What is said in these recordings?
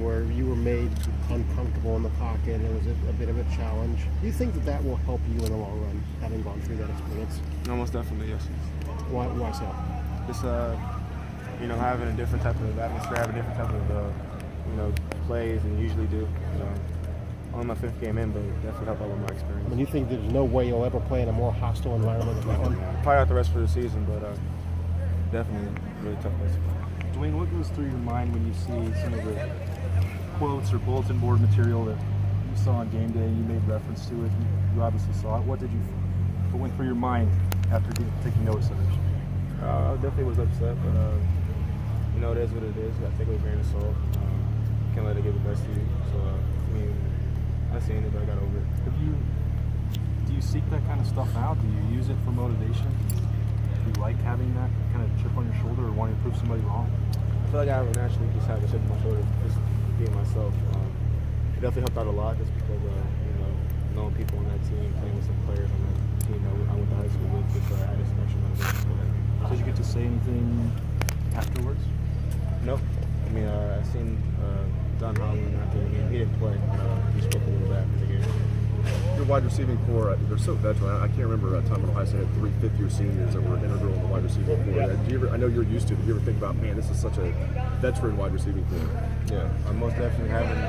where you were made uncomfortable in the pocket and it was a bit of a challenge. Do you think that will help you in the long run, having gone through that experience? Almost definitely, yes. Why so? Just having a different type of atmosphere, having a different type of plays than you usually do. Only my 5th game in, but definitely helped out with my experience. I mean, you think there's no way you'll ever play in a more hostile environment than that one? Probably out the rest of the season, but definitely a really tough place to play. Dwayne, what goes through your mind when you see some of the quotes or bulletin board material that you saw on game day? You made reference to it. You obviously saw it. What went through your mind after taking notice of it? I definitely was upset, but it is what it is. I take it with a grain of salt. Can't let it get the best of you. So I seen it, but I got over it. Do you seek that kind of stuff out? Do you use it for motivation? Do you like having that kind of chip on your shoulder or wanting to prove somebody wrong? I feel like I would naturally just have a chip on my shoulder, just being myself. It definitely helped out a lot, just because knowing people on that team, playing with some players on that team that I went to high school with, just added some extra motivation for that. So did you get to say anything afterwards? Nope. I mean, I seen Don Holland after the game. He didn't play. He spoke a little bit after the game. Your wide receiving core, they're so veteran. I can't remember a time when Ohio State had 3 fifth-year seniors that were integral in the wide receiving core. I know you're used to it. Do you ever think about, man, this is such a veteran wide receiving core? Yeah, I'm most definitely having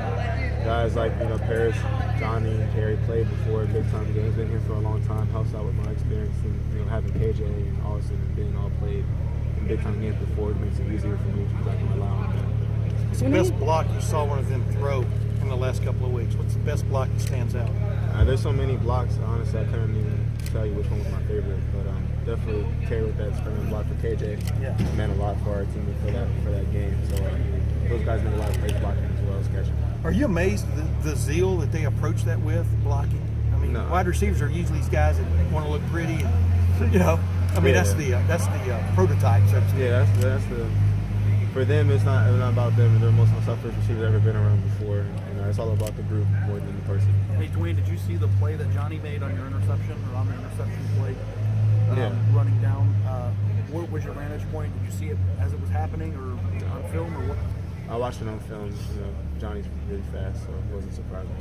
guys like, Paris, Johnny, and Terry played before big-time games. Been here for a long time. Helps out with my experience. And, having KJ and Austin and being all played in big-time games before, it makes it easier for me because I can rely on them. What's the best block you saw one of them throw in the last couple of weeks? What's the best block that stands out? There's so many blocks, honestly, I couldn't even tell you which one was my favorite. But definitely Terry with that spring block for KJ meant a lot for our team for that game. So those guys make a lot of plays blocking as well as catching. Are you amazed at the zeal that they approach that with, blocking? I mean, No. Wide receivers are usually these guys that want to look pretty. And, that's the prototype, so to speak. Yeah, that's the. For them, it's not about them. They're the most unselfish receivers I've ever been around before. And it's all about the group more than the person. Hey, Dwayne, did you see the play that Johnny made on your interception or on the interception play? Running down. What was your vantage point? Did you see it as it was happening or on film or what? I watched it on film. Johnny's really fast, so it wasn't surprising.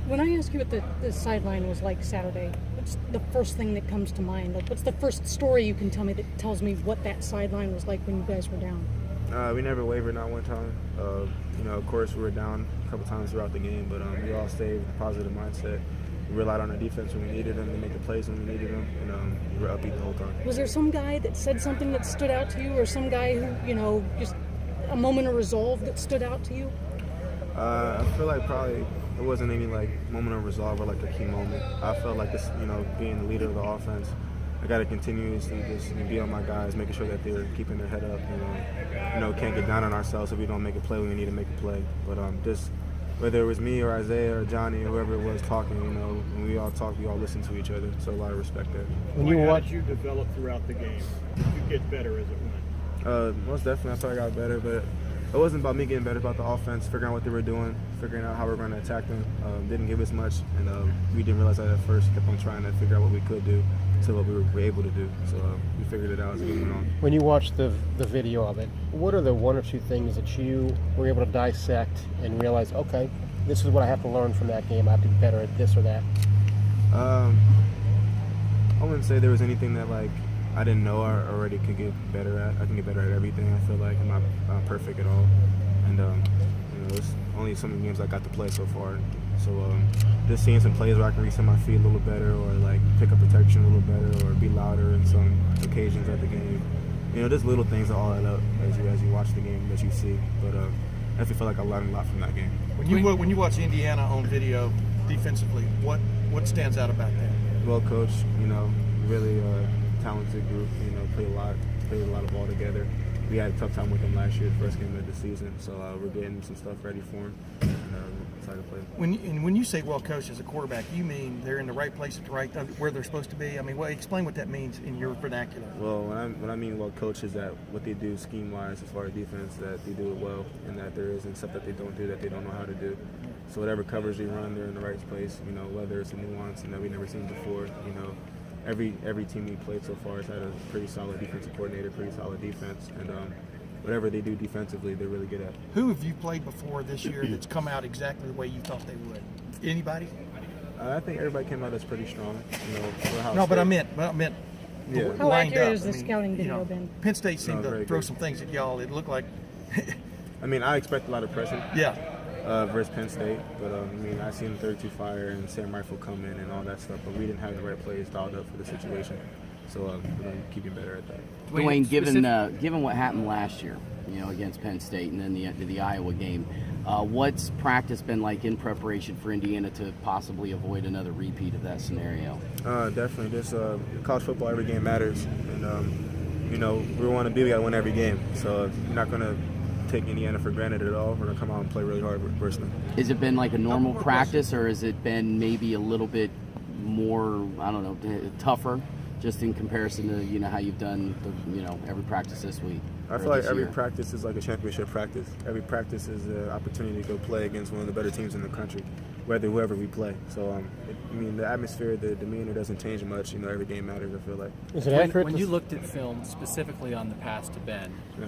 When I ask you what the sideline was like Saturday, what's the first thing that comes to mind? Like, what's the first story you can tell me that tells me what that sideline was like when you guys were down? We never wavered, not one time. Of course, we were down a couple times throughout the game, but we all stayed with a positive mindset. We relied on our defense when we needed them to make the plays when we needed them, and we were upbeat the whole time. Was there some guy that said something that stood out to you, or some guy who, just a moment of resolve that stood out to you? I feel like probably it wasn't any moment of resolve or a key moment. I felt like this, being the leader of the offense, I got to continuously just be on my guys, making sure that they're keeping their head up. Can't get down on ourselves if we don't make a play when we need to make a play. But just whether it was me or Isaiah or Johnny or whoever it was talking, when we all talk, we all listen to each other. So a lot of respect there. How did you develop throughout the game? Did you get better as it went? Most definitely, I thought I got better, but it wasn't about me getting better, about the offense, figuring out what they were doing, figuring out how we were going to attack them. Didn't give us much, and we didn't realize that at first. Kept on trying to figure out what we could do to what we were able to do. So we figured it out as the game went on. When you watched the video of it, what are the 1 or 2 things that you were able to dissect and realize, okay, this is what I have to learn from that game. I have to be better at this or that? I wouldn't say there was anything that I didn't know I already could get better at. I can get better at everything. I feel like I'm not perfect at all, and it's only so many games I got to play so far. So just seeing some plays where I can reset my feet a little better, or pick up protection a little better, or be louder in some occasions at the game. Just little things that all add up as you watch the game that you see. But I definitely feel like I learned a lot from that game. When you watch Indiana on video defensively, what stands out about that? Well coached, really talented group. Played a lot of ball together. We had a tough time with them last year, the first game of the season. So we're getting some stuff ready for them. And excited to play. When you say well coached as a quarterback, you mean they're in the right place at the right time, where they're supposed to be? I mean, explain what that means in your vernacular. Well, when I mean well coached is that what they do scheme wise as far as defense, that they do it well, and that there isn't stuff that they don't do that they don't know how to do. So whatever coverage they run, they're in the right place. Whether it's a nuance and that we've never seen before. Every team we played so far has had a pretty solid defensive coordinator, pretty solid defense, and whatever they do defensively, they're really good at. Who have you played before this year that's come out exactly the way you thought they would? Anybody? I think everybody came out as pretty strong. You know, for Ohio No, but I State. meant Yeah. How lined accurate up. has the I mean, scouting you video know, been? Penn State seemed No, to very throw good. some things at y'all. It looked like, I mean, I expect a lot of pressure. yeah. Versus Penn State, but I mean, I seen 32 Fire and Sam Rifle come in and all that stuff, but we didn't have the right plays dialed up for the situation. So we're going to keep getting better at that. Dwayne, given what happened last year, you know, against Penn State and then the Iowa game, what's practice been like in preparation for Indiana to possibly avoid another repeat of that scenario? Definitely. This college football, every game matters, and you know, we want to be, we got to win every game. So we're not going to take Indiana for granted at all. We're going to come out and play really hard versus them. Has it been like a normal practice, or has it been maybe a little bit more, I don't know, tougher, just in comparison to, you know, how you've done, every practice this week? I feel like every practice is like a championship practice. Every practice is an opportunity to go play against one of the better teams in the country, whoever we play. So, I mean, the atmosphere, the demeanor doesn't change much. You know, every game matters, I feel like. Is it accurate? When you looked at film specifically on the pass to Ben, Yeah.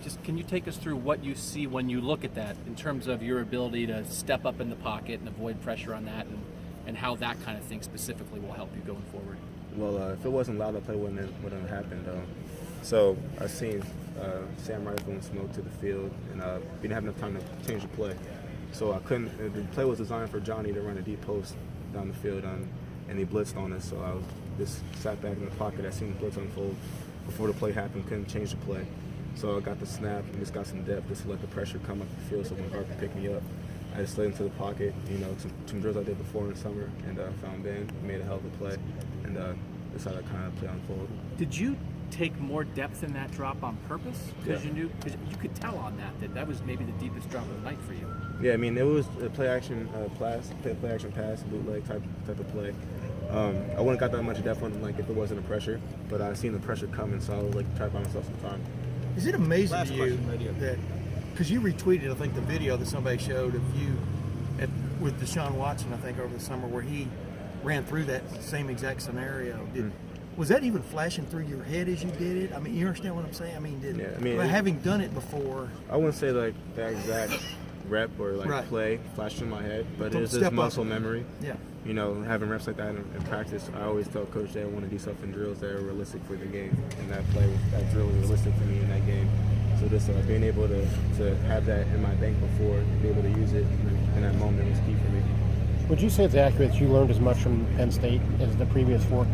just can you take us through what you see when you look at that in terms of your ability to step up in the pocket and avoid pressure on that, and how that kind of thing specifically will help you going forward? Well, if it wasn't loud, the play wouldn't have happened. So I seen Sam Rifle and Smoke to the field, and we didn't have enough time to change the play. So I couldn't. The play was designed for Johnny to run a deep post down the field, and he blitzed on us. So I just sat back in the pocket. I seen the blitz unfold before the play happened. Couldn't change the play. So I got the snap and just got some depth just to let the pressure come up the field so when guard could pick me up. I just slid into the pocket, you know, some drills I did before in the summer, and found Ben, made a hell of a play, and that's how that kind of play unfolded. Did you take more depth in that drop on purpose? Because you could tell on that was maybe the deepest drop of the night for you. Yeah, I mean, it was a play action pass, bootleg type of play. I wouldn't got that much depth on like if it wasn't a pressure, but I seen the pressure coming, so I was like try to buy myself some time. Is it amazing Last to you question, that, because you retweeted, I think, the video that somebody showed of you with Deshaun Watson, I think, over the summer, where he ran through that same exact scenario. Was that even flashing through your head as you did it? I mean, you understand what I'm saying? I mean, having done it before. I wouldn't say like that exact rep or like Right. play flashed in my head, but Don't it's step just up. muscle memory. Yeah. You know, having reps like that in practice, I always tell Coach that I want to do stuff in drills that are realistic for the game, and that drill was realistic for me in that game. So just being able to have that in my bank before, be able to use it in that moment was key for me. Would you say it's accurate that you learned as much from Penn State as the previous four?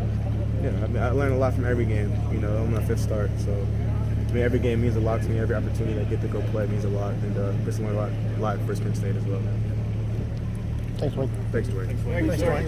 Yeah, I mean, I learned a lot from every game. You know, I'm my fifth start, so I mean, every game means a lot to me. Every opportunity I get to go play means a lot, and just learned a lot versus Penn State as well. Thanks, Wayne. Thanks, Dwayne. Thanks, Dwayne.